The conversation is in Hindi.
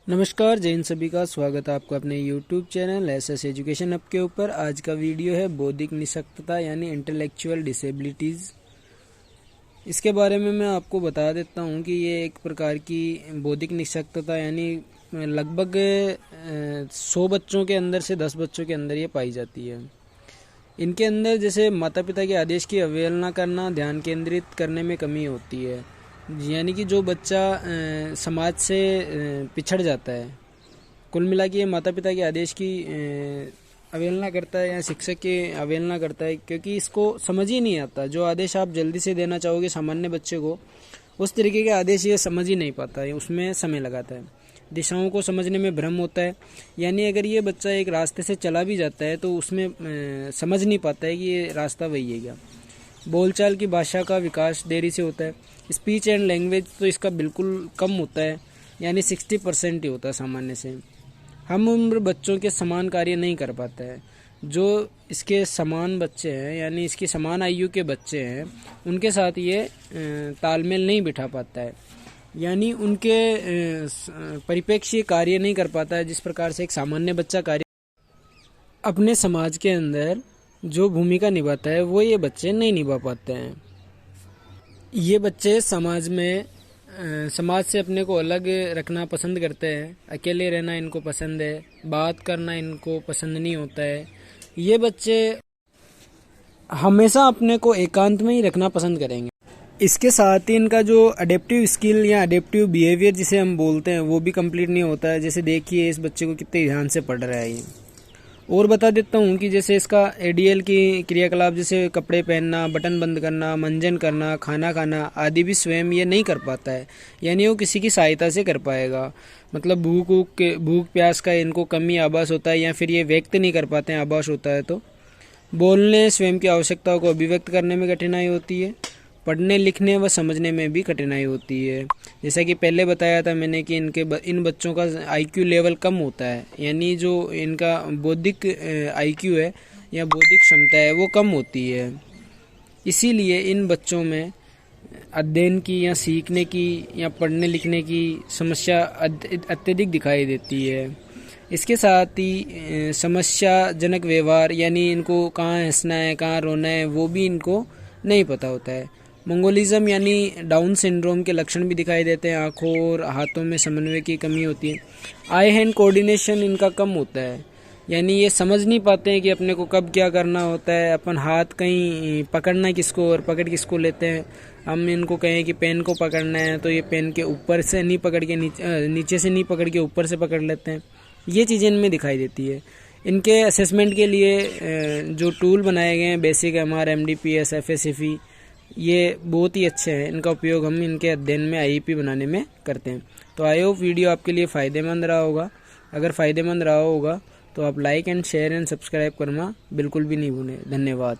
नमस्कार, जय हिंद। सभी का स्वागत है आपका अपने YouTube channel SS education up के ऊपर। आज का वीडियो है बौद्धिक निशक्तता यानी इंटेलेक्चुअल डिसेबिलिटीज़। इसके बारे में मैं आपको बता देता हूँ कि ये एक प्रकार की बौद्धिक निशक्तता यानी लगभग 100 बच्चों के अंदर से 10 बच्चों के अंदर ये पाई जाती है। इनके अंदर जैसे माता पिता के आदेश की अवहेलना करना, ध्यान केंद्रित करने में कमी होती है, यानी कि जो बच्चा समाज से पिछड़ जाता है। कुल मिला के ये माता पिता के आदेश की अवहेलना करता है या शिक्षक की अवहेलना करता है, क्योंकि इसको समझ ही नहीं आता। जो आदेश आप जल्दी से देना चाहोगे सामान्य बच्चे को, उस तरीके के आदेश ये समझ ही नहीं पाता है, उसमें समय लगाता है। दिशाओं को समझने में भ्रम होता है, यानी अगर ये बच्चा एक रास्ते से चला भी जाता है तो उसमें समझ नहीं पाता है कि ये रास्ता वही है क्या। बोलचाल की भाषा का विकास देरी से होता है। स्पीच एंड लैंग्वेज तो इसका बिल्कुल कम होता है, यानी 60% ही होता है सामान्य से। हम उम्र बच्चों के समान कार्य नहीं कर पाता है। जो इसके समान बच्चे हैं यानी इसकी समान आयु के बच्चे हैं, उनके साथ ये तालमेल नहीं बिठा पाता है, यानी उनके परिप्रेक्ष्य कार्य नहीं कर पाता है जिस प्रकार से एक सामान्य बच्चा कार्य अपने समाज के अंदर जो भूमिका निभाता है वो ये बच्चे नहीं निभा पाते हैं। ये बच्चे समाज में समाज से अपने को अलग रखना पसंद करते हैं। अकेले रहना इनको पसंद है, बात करना इनको पसंद नहीं होता है। ये बच्चे हमेशा अपने को एकांत में ही रखना पसंद करेंगे। इसके साथ ही इनका जो अडेप्टिव स्किल या अडेप्टिव बिहेवियर जिसे हम बोलते हैं वो भी कंप्लीट नहीं होता है। जैसे देखिए इस बच्चे को कितने ध्यान से पढ़ रहा है ये। और बता देता हूँ कि जैसे इसका एडीएल की क्रियाकलाप जैसे कपड़े पहनना, बटन बंद करना, मंजन करना, खाना खाना आदि भी स्वयं ये नहीं कर पाता है, यानी वो किसी की सहायता से कर पाएगा। मतलब भूख प्यास का इनको कमी आभास होता है या फिर ये व्यक्त नहीं कर पाते हैं, आभास होता है। तो बोलने, स्वयं की आवश्यकताओं को अभिव्यक्त करने में कठिनाई होती है। पढ़ने लिखने व समझने में भी कठिनाई होती है। जैसा कि पहले बताया था मैंने कि इन बच्चों का आईक्यू लेवल कम होता है, यानी जो इनका बौद्धिक आईक्यू है या बौद्धिक क्षमता है वो कम होती है। इसीलिए इन बच्चों में अध्ययन की या सीखने की या पढ़ने लिखने की समस्या अत्यधिक दिखाई देती है। इसके साथ ही समस्याजनक व्यवहार, यानी इनको कहाँ हंसना है कहाँ रोना है वो भी इनको नहीं पता होता है। मंगोलिज्म यानी डाउन सिंड्रोम के लक्षण भी दिखाई देते हैं। आंखों और हाथों में समन्वय की कमी होती है। आई हैंड कोऑर्डिनेशन इनका कम होता है, यानी ये समझ नहीं पाते हैं कि अपने को कब क्या करना होता है। अपन हाथ कहीं पकड़ना किसको और पकड़ किसको लेते हैं। हम इनको कहें कि पेन को पकड़ना है तो ये पेन के ऊपर से नहीं पकड़ के नीचे से नहीं पकड़ के ऊपर से पकड़ लेते हैं। ये चीज़ें इनमें दिखाई देती है। इनके असेसमेंट के लिए जो टूल बनाए गए हैं, बेसिक एमआर, एमडीपीएस, एफएसएफई, ये बहुत ही अच्छे हैं। इनका उपयोग हम इनके अध्ययन में आईईपी बनाने में करते हैं। तो आई होप वीडियो आपके लिए फ़ायदेमंद रहा होगा। अगर फ़ायदेमंद रहा होगा तो आप like and share and subscribe करना बिल्कुल भी नहीं भूलें। धन्यवाद।